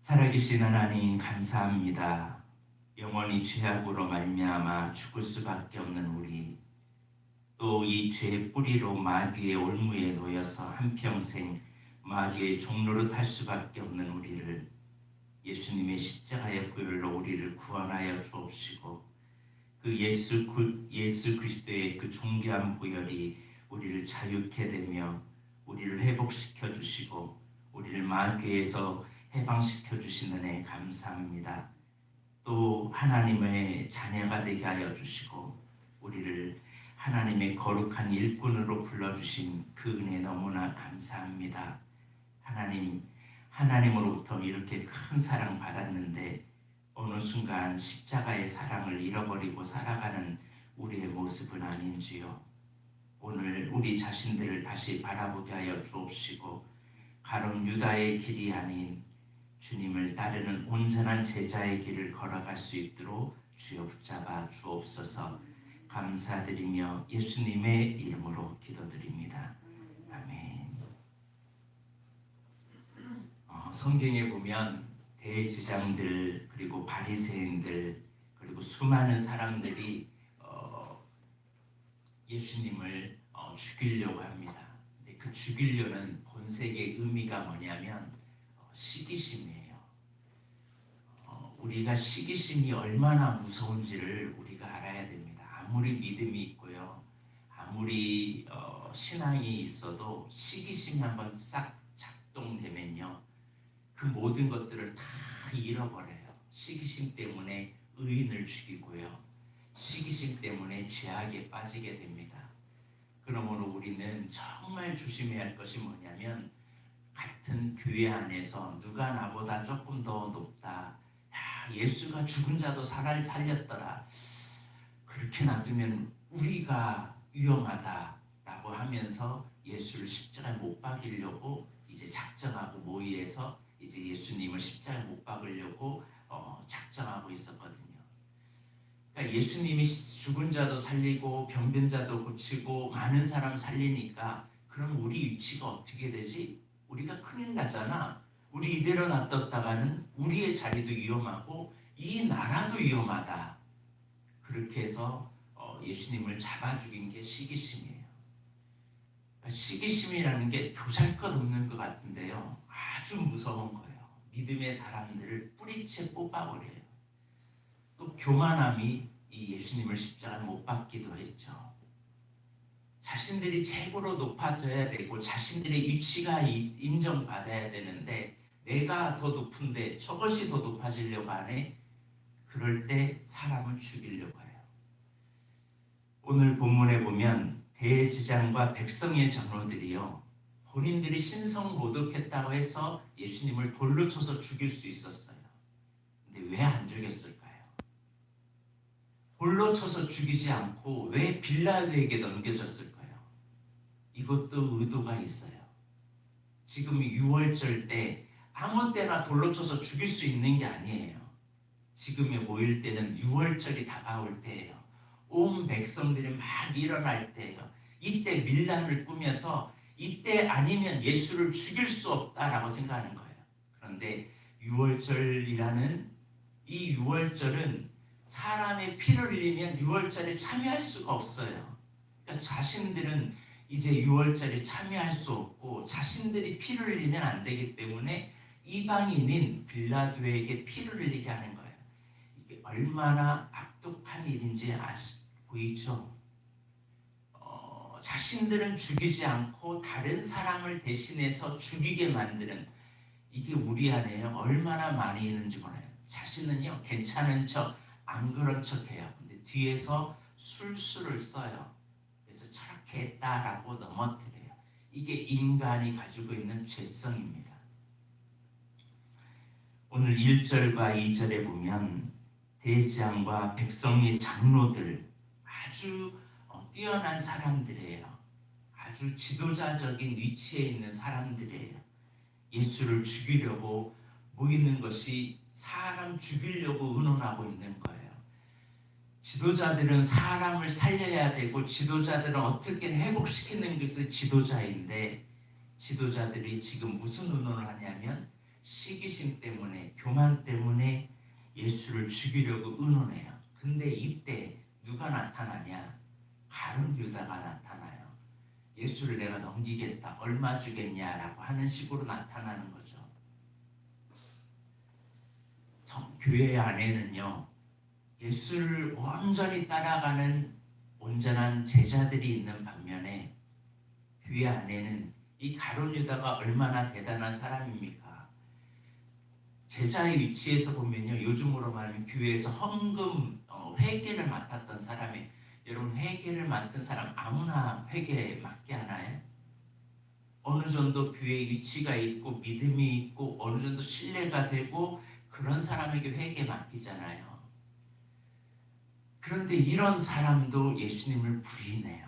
살아계신 하나님 감사합니다. 영원히 죄악으로 말미암아 죽을 수밖에 없는 우리, 또 이 죄의 뿌리로 마귀의 올무에 놓여서 한평생 마귀의 종로로 탈 수밖에 없는 우리를 예수님의 십자가의 보혈로 우리를 구원하여 주옵시고, 그 예수 그리스도의 그 존귀한 보혈이 우리를 자유케 되며 우리를 회복시켜 주시고 우리를 마귀에서 해방시켜 주시는 애 감사합니다. 또 하나님의 자녀가 되게 하여 주시고 우리를 하나님의 거룩한 일꾼으로 불러주신 그 은혜 너무나 감사합니다. 하나님으로부터 이렇게 큰 사랑 받았는데 어느 순간 십자가의 사랑을 잃어버리고 살아가는 우리의 모습은 아닌지요. 오늘 우리 자신들을 다시 바라보게 하여 주옵시고, 가론 유다의 길이 아닌 주님을 따르는 온전한 제자의 길을 걸어갈 수 있도록 주여 붙잡아 주옵소서. 감사드리며 예수님의 이름으로 기도드립니다. 아멘. 성경에 보면 대제사장들 그리고 바리새인들 그리고 수많은 사람들이 예수님을 죽이려고 합니다. 근데 그 죽이려는 본색의 의미가 뭐냐면 시기심이에요. 우리가 시기심이 얼마나 무서운지를 우리가 알아야 됩니다. 아무리 믿음이 있고요, 아무리 신앙이 있어도 시기심이 한번 싹 작동되면요, 그 모든 것들을 다 잃어버려요. 시기심 때문에 의인을 죽이고요, 시기심 때문에 죄악에 빠지게 됩니다. 그러므로 우리는 정말 조심해야 할 것이 뭐냐면, 같은 교회 안에서 누가 나보다 조금 더 높다, 예수가 죽은 자도 살렸더라, 그렇게 놔두면 우리가 위험하다라고 하면서 예수를 예수십자가에 못 박이려고 이제 작정하고 모의해서 이제 예수님을 십자가에 못 박으려고 작정하고 있었거든요. 그러니까 예수님이 죽은 자도 살리고 병든 자도 고치고 많은 사람 살리니까 그럼 우리 위치가 어떻게 되지? 우리가 큰일 나잖아. 우리 이대로 놔뒀다가는 우리의 자리도 위험하고 이 나라도 위험하다. 그렇게 해서 예수님을 잡아 죽인 게 시기심이에요. 시기심이라는 게 보잘것없는 것 같은데요, 아주 무서운 거예요. 믿음의 사람들을 뿌리채 뽑아버려요. 또 교만함이 이 예수님을 십자가에 못 박기도 했죠. 자신들이 최고로 높아져야 되고 자신들의 위치가 인정받아야 되는데 내가 더 높은데 저것이 더 높아지려고 하네. 그럴 때 사람을 죽이려고 해요. 오늘 본문에 보면 대제사장과 백성의 장로들이요, 본인들이 신성모독했다고 해서 예수님을 돌로 쳐서 죽일 수 있었어요. 근데 왜 안 죽였을까요? 돌로 쳐서 죽이지 않고 왜 빌라도에게 넘겨졌을까요? 이것도 의도가 있어요. 지금 6월절 때 아무 때나 돌로 쳐서 죽일 수 있는 게 아니에요. 지금에 모일 때는 6월절이 다가올 때예요. 온 백성들이 막 일어날 때예요. 이때 밀단을 꾸며서 이때 아니면 예수를 죽일 수 없다라고 생각하는 거예요. 그런데 6월절이라는 이 6월절은 사람의 피를 흘리면 6월절에 참여할 수가 없어요. 그러니까 자신들은 이제 6월절에 참여할 수 없고 자신들이 피를 흘리면 안 되기 때문에 이방인인 빌라도에게 피를 흘리게 하는 거예요. 이게 얼마나 악독한 일인지 보이죠? 자신들은 죽이지 않고 다른 사람을 대신해서 죽이게 만드는, 이게 우리 안에 얼마나 많이 있는지 몰라요. 자신은요 괜찮은 척, 안 그런 척해요. 근데 뒤에서 술수를 써요. 그래서 저렇게 했다라고 넘어뜨려요. 이게 인간이 가지고 있는 죄성입니다. 오늘 1절과 2절에 보면 대제사장과 백성의 장로들, 아주 뛰어난 사람들이에요. 아주 지도자적인 위치에 있는 사람들이에요. 예수를 죽이려고 모이는 것이 사람 죽이려고 의논하고 있는 거예요. 지도자들은 사람을 살려야 되고 지도자들은 어떻게 회복시키는 것이 지도자인데, 지도자들이 지금 무슨 의논을 하냐면 시기심 때문에, 교만 때문에 예수를 죽이려고 의논해요. 근데 이때 누가 나타나냐? 가룟 유다가 나타나요. 예수를 내가 넘기겠다, 얼마 주겠냐라고 하는 식으로 나타나는 거죠. 교회 안에는요, 예수를 온전히 따라가는 온전한 제자들이 있는 반면에 교회 안에는 이 가룟 유다가 얼마나 대단한 사람입니까? 제자의 위치에서 보면요, 요즘으로 말하면 교회에서 헌금 회계를 맡았던 사람이, 여러분 회계를 맡은 사람 아무나 회계 맡게 하나요? 어느 정도 교회에 위치가 있고 믿음이 있고 어느 정도 신뢰가 되고 그런 사람에게 회계 맡기잖아요. 그런데 이런 사람도 예수님을 부인해요.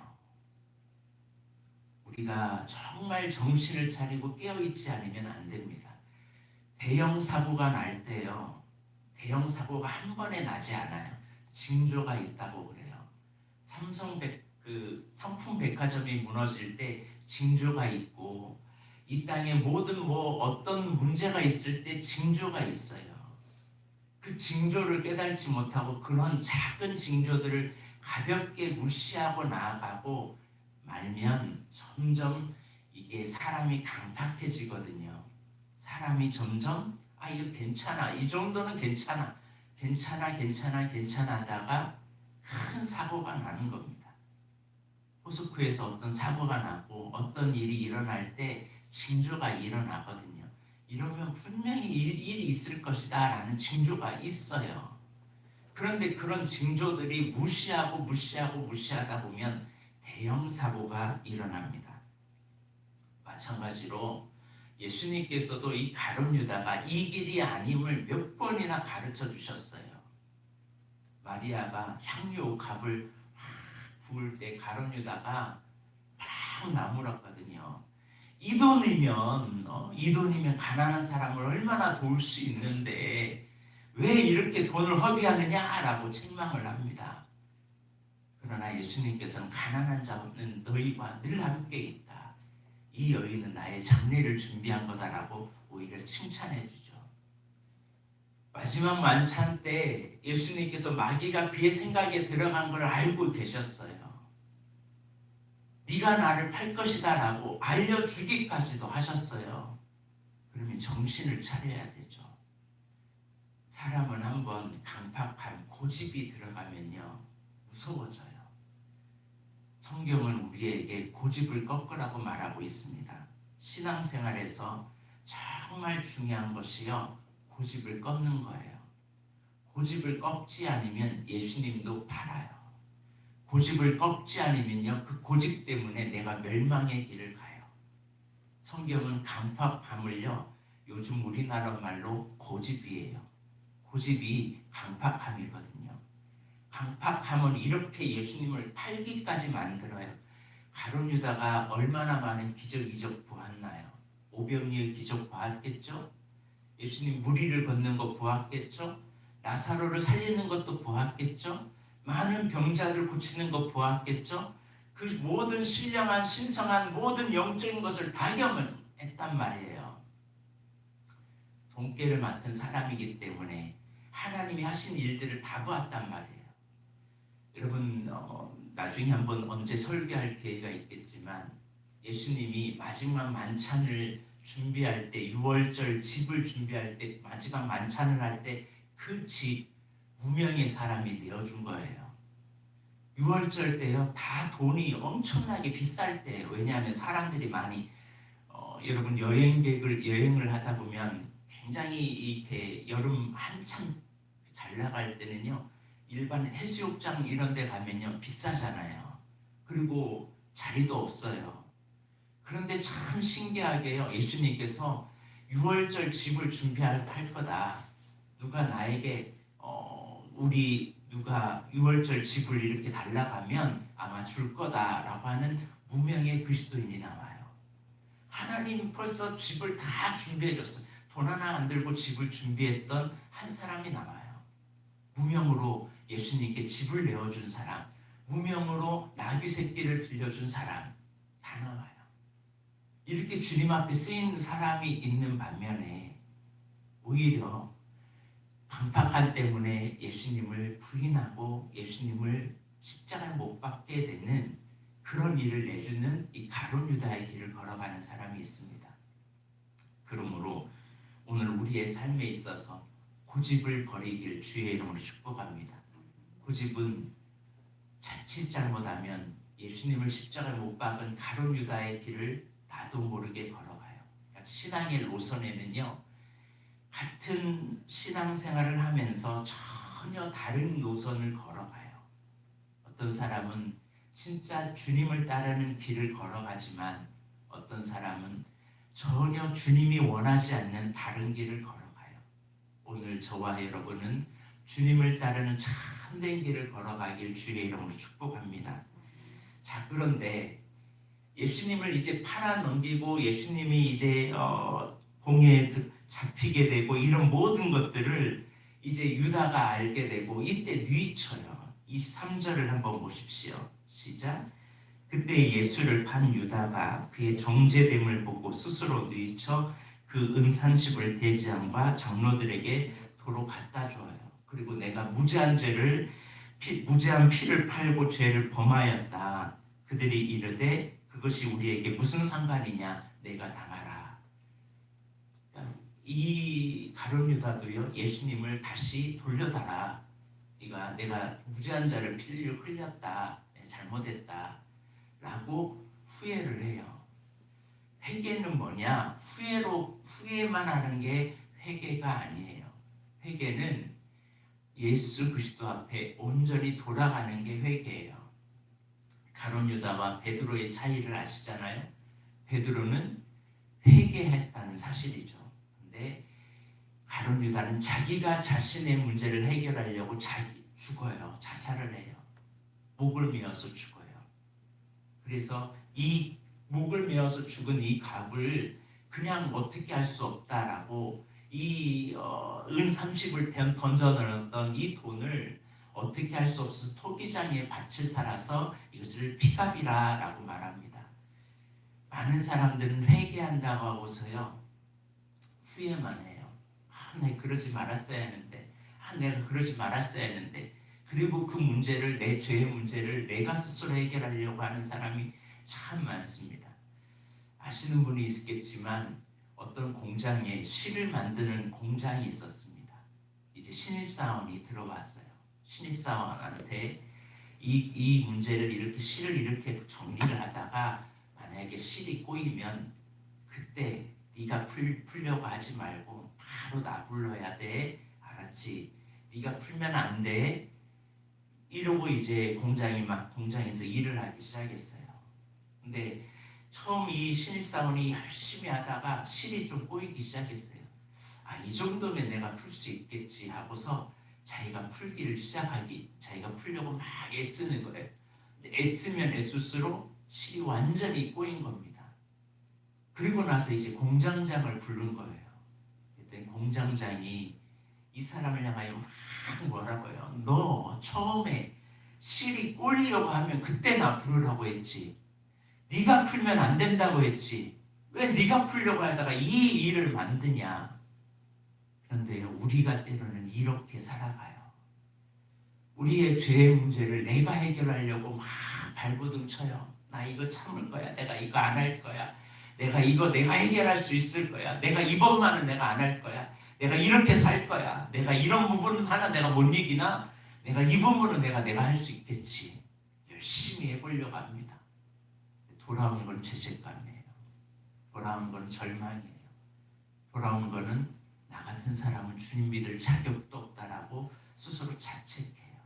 우리가 정말 정신을 차리고 깨어있지 않으면 안 됩니다. 대형 사고가 날 때요, 대형 사고가 한 번에 나지 않아요. 징조가 있다고 그래요. 상품 백화점이 무너질 때 징조가 있고, 이 땅에 모든 어떤 문제가 있을 때 징조가 있어요. 그 징조를 깨달지 못하고 그런 작은 징조들을 가볍게 무시하고 나아가고 말면 점점 이게 사람이 강팍해지거든요. 사람이 점점 이거 괜찮아, 이 정도는 괜찮아, 괜찮아 하다가 큰 사고가 나는 겁니다. 포스코에서 어떤 사고가 나고 어떤 일이 일어날 때 징조가 일어나거든요. 이러면 분명히 일이 있을 것이다 라는 징조가 있어요. 그런데 그런 징조들이 무시하다 보면 대형 사고가 일어납니다. 마찬가지로 예수님께서도 이 가룟 유다가 이 길이 아님을 몇 번이나 가르쳐 주셨어요. 마리아가 향유 옥합을 부을 때 가룟 유다가 막 나무랐거든요. 이 돈이면 가난한 사람을 얼마나 도울 수 있는데 왜 이렇게 돈을 허비하느냐라고 책망을 합니다. 그러나 예수님께서는 가난한 자는 너희와 늘 함께 있다, 이 여인은 나의 장례를 준비한 거다라고 오히려 칭찬해 주죠. 마지막 만찬 때 예수님께서 마귀가 그의 생각에 들어간 걸 알고 계셨어요. 네가 나를 팔 것이다 라고 알려주기까지도 하셨어요. 그러면 정신을 차려야 되죠. 사람은 한번 강팍한 고집이 들어가면요, 무서워져요. 성경은 우리에게 고집을 꺾으라고 말하고 있습니다. 신앙생활에서 정말 중요한 것이요, 고집을 꺾는 거예요. 고집을 꺾지 않으면 예수님도 팔아요. 고집을 꺾지 않으면요, 그 고집 때문에 내가 멸망의 길을 가요. 성경은 강팍함을요, 요즘 우리나라 말로 고집이에요. 고집이 강팍함이거든요. 강팍함은 이렇게 예수님을 팔기까지 만들어요. 가룟 유다가 얼마나 많은 기적 보았나요? 오병이의 기적 보았겠죠? 예수님 무리를 걷는 거 보았겠죠? 나사로를 살리는 것도 보았겠죠? 많은 병자들 고치는 거 보았겠죠? 그 모든 신령한 신성한 모든 영적인 것을 다 경험했단 말이에요. 돈깨를 맡은 사람이기 때문에 하나님이 하신 일들을 다 보았단 말이에요. 여러분 나중에 한번 언제 설교할 기회가 있겠지만 예수님이 마지막 만찬을 준비할 때, 6월절 집을 준비할 때, 마지막 만찬을 할 때 그 집 무명의 사람이 내어준 거예요. 6월절 때요, 다 돈이 엄청나게 비쌀 때예요. 왜냐하면 사람들이 많이 여러분 여행을 하다 보면 굉장히 이렇게 여름 한참 잘 나갈 때는요, 일반 해수욕장 이런 데 가면요 비싸잖아요. 그리고 자리도 없어요. 그런데 참 신기하게요, 예수님께서 6월절 집을 준비할 거다, 누가 나에게 누가 6월절 집을 이렇게 달라가면 아마 줄 거다라고 하는 무명의 그리스도인이 나와요. 하나님 벌써 집을 다 준비해 줬어요. 돈 하나 안 들고 집을 준비했던 한 사람이 나와요. 무명으로 예수님께 집을 내어준 사람, 무명으로 나귀 새끼를 빌려준 사람 다 나와요. 이렇게 주님 앞에 쓰인 사람이 있는 반면에 오히려 강팍한 때문에 예수님을 부인하고 예수님을 십자가에 못 박게 되는 그런 일을 내주는 이 가룟 유다의 길을 걸어가는 사람이 있습니다. 그러므로 오늘 우리의 삶에 있어서 고집을 버리길 주의 이름으로 축복합니다. 고집은 자칫 잘못하면 예수님을 십자가에 못 박은 가룟 유다의 길을 나도 모르게 걸어가요. 그러니까 신앙의 노선에는요, 같은 신앙생활을 하면서 전혀 다른 노선을 걸어가요. 어떤 사람은 진짜 주님을 따르는 길을 걸어가지만 어떤 사람은 전혀 주님이 원하지 않는 다른 길을 걸어가요. 오늘 저와 여러분은 주님을 따르는 참된 길을 걸어가길 주의 이름으로 축복합니다. 자, 그런데 예수님을 이제 팔아 넘기고 예수님이 이제 공회에 잡히게 되고 이런 모든 것들을 이제 유다가 알게 되고 이때 뉘쳐요. 23절을 한번 보십시오. 시작. 그때 예수를 판 유다가 그의 정죄됨을 보고 스스로 뉘쳐 그 은30을 대제함과 장로들에게 도로 갖다 줘요. 그리고 내가 무죄한 피를 팔고 죄를 범하였다. 그들이 이르되 그것이 우리에게 무슨 상관이냐, 내가 당하라. 이 가룟 유다도요, 예수님을 다시 돌려달라. 내가 무죄한 자를 피를 흘렸다, 잘못했다 라고 후회를 해요. 회개는 뭐냐? 후회만 하는 게 회개가 아니에요. 회개는 예수 그리스도 앞에 온전히 돌아가는 게 회개예요. 가룟 유다와 베드로의 차이를 아시잖아요. 베드로는 회개했다는 사실이죠. 근데 가룟 유다는 자기가 자신의 문제를 해결하려고 죽어요. 자살을 해요. 목을 메어서 죽어요. 그래서 이 목을 메어서 죽은 이 갑을 그냥 어떻게 할 수 없다라고 이 은30을 던져 넣었던 이 돈을 어떻게 할 수 없어서 토기장에 밭을 살아서 이것을 피갑이라라고 말합니다. 많은 사람들은 회개한다고 하고서요, 후회만 해요. 내가 그러지 말았어야 했는데, 내가 그러지 말았어야 했는데, 그리고 그 문제를, 내 죄의 문제를 내가 스스로 해결하려고 하는 사람이 참 많습니다. 아시는 분이 있겠지만 어떤 공장에 실을 만드는 공장이 있었습니다. 이제 신입사원이 들어왔어요. 신입사원한테 이 문제를 이렇게 실을 이렇게 정리를 하다가 만약에 실이 꼬이면 그때 네가 풀려고 하지 말고 바로 나 불러야 돼. 알았지? 네가 풀면 안 돼. 이러고 이제 공장에서 일을 하기 시작했어요. 근데 처음 이 신입사원이 열심히 하다가 실이 좀 꼬이기 시작했어요. 이 정도면 내가 풀 수 있겠지 하고서 자기가 풀려고 막 애쓰는 거예요. 근데 애쓰면 애쓸수록 실이 완전히 꼬인 겁니다. 그리고 나서 이제 공장장을 부른 거예요. 그때 공장장이 이 사람을 향하여 막 뭐라고요? 너 처음에 실이 꼬이려고 하면 그때 나 부르라고 했지. 네가 풀면 안 된다고 했지. 왜 네가 풀려고 하다가 이 일을 만드냐. 그런데 우리가 때로는 이렇게 살아가요. 우리의 죄의 문제를 내가 해결하려고 막 발버둥 쳐요. 나 이거 참을 거야. 내가 이거 안 할 거야. 내가 해결할 수 있을 거야. 내가 이번만은 내가 안 할 거야. 내가 이렇게 살 거야. 내가 이런 부분은 하나 내가 못 이기나? 내가 이 부분은 내가 할 수 있겠지. 열심히 해보려고 합니다. 돌아온 건 죄책감이에요. 돌아온 건 절망이에요. 돌아온 거는 나 같은 사람은 주님 믿을 자격도 없다라고 스스로 자책해요.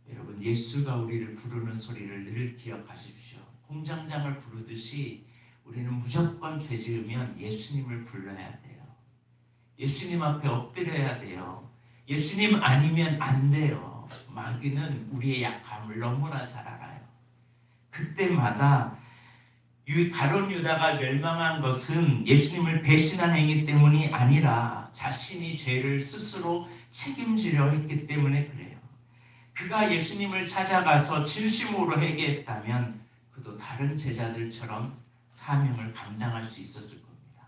여러분, 예수가 우리를 부르는 소리를 늘 기억하십시오. 공장장을 부르듯이 우리는 무조건 죄 지으면 예수님을 불러야 돼요. 예수님 앞에 엎드려야 돼요. 예수님 아니면 안 돼요. 마귀는 우리의 약함을 너무나 잘 알아요. 그때마다 가룟 유다가 멸망한 것은 예수님을 배신한 행위 때문이 아니라 자신이 죄를 스스로 책임지려 했기 때문에 그래요. 그가 예수님을 찾아가서 진심으로 회개했다면 그도 다른 제자들처럼 사명을 감당할 수 있었을 겁니다.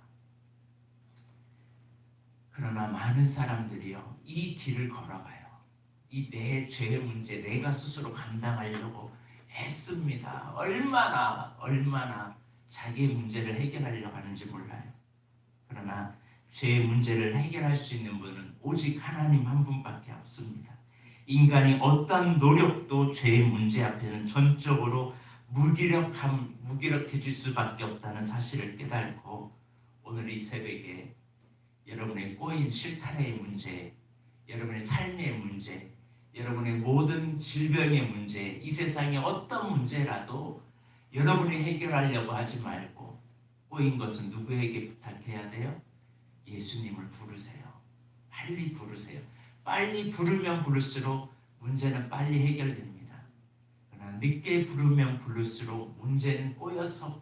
그러나 많은 사람들이요, 이 길을 걸어가요. 이 내 죄의 문제 내가 스스로 감당하려고 애씁니다. 얼마나 자기의 문제를 해결하려고 하는지 몰라요. 그러나 죄의 문제를 해결할 수 있는 분은 오직 하나님 한 분밖에 없습니다. 인간이 어떤 노력도 죄의 문제 앞에는 전적으로 무기력해질 수밖에 없다는 사실을 깨닫고, 오늘 이 새벽에 여러분의 꼬인 실타래의 문제, 여러분의 삶의 문제, 여러분의 모든 질병의 문제, 이 세상의 어떤 문제라도 여러분이 해결하려고 하지 말고 꼬인 것은 누구에게 부탁해야 돼요? 예수님을 부르세요. 빨리 부르세요. 빨리 부르면 부를수록 문제는 빨리 해결됩니다. 그러나 늦게 부르면 부를수록 문제는 꼬여서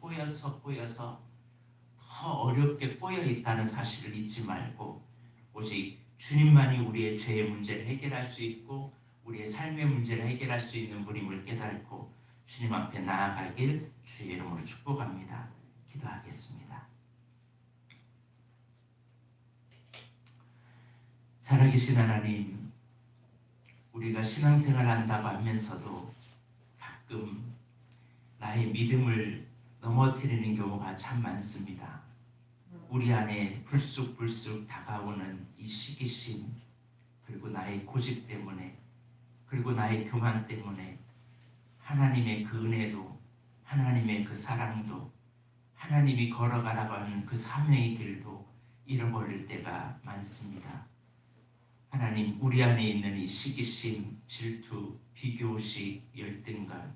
더 어렵게 꼬여 있다는 사실을 잊지 말고, 오직 주님만이 우리의 죄의 문제를 해결할 수 있고 우리의 삶의 문제를 해결할 수 있는 분임을 깨닫고 주님 앞에 나아가길 주의 이름으로 축복합니다. 기도하겠습니다. 살아계신 하나님, 우리가 신앙생활 한다고 하면서도 가끔 나의 믿음을 넘어뜨리는 경우가 참 많습니다. 우리 안에 불쑥불쑥 다가오는 이 시기심, 그리고 나의 고집 때문에, 그리고 나의 교만 때문에 하나님의 그 은혜도, 하나님의 그 사랑도, 하나님이 걸어가라고 하는 그 사명의 길도 잃어버릴 때가 많습니다. 하나님, 우리 안에 있는 이 시기심, 질투, 비교의식, 열등감,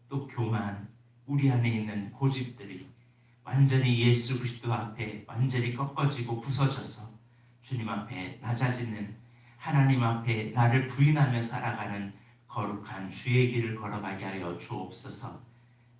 또 교만, 우리 안에 있는 고집들이 완전히 예수 그리스도 앞에 완전히 꺾어지고 부서져서 주님 앞에 낮아지는, 하나님 앞에 나를 부인하며 살아가는 거룩한 주의 길을 걸어가게 하여 주옵소서.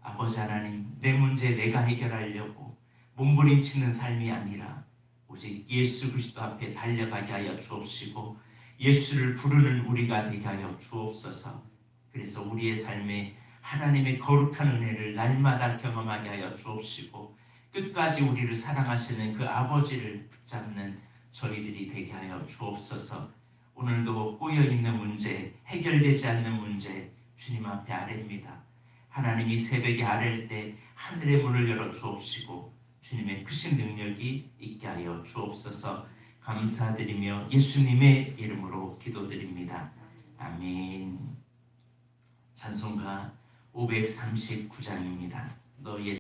아버지 하나님, 내 문제 내가 해결하려고 몸부림치는 삶이 아니라 오직 예수 그리스도 앞에 달려가게 하여 주옵시고 예수를 부르는 우리가 되게 하여 주옵소서. 그래서 우리의 삶에 하나님의 거룩한 은혜를 날마다 경험하게 하여 주옵시고 끝까지 우리를 사랑하시는 그 아버지를 붙잡는 저희들이 되게 하여 주옵소서. 오늘도 꼬여있는 문제, 해결되지 않는 문제 주님 앞에 아뢰입니다. 하나님이 새벽에 아랠 때 하늘의 문을 열어 주옵시고 주님의 크신 능력이 있게 하여 주옵소서. 감사드리며 예수님의 이름으로 기도드립니다. 아멘. 찬송가 539장입니다. 너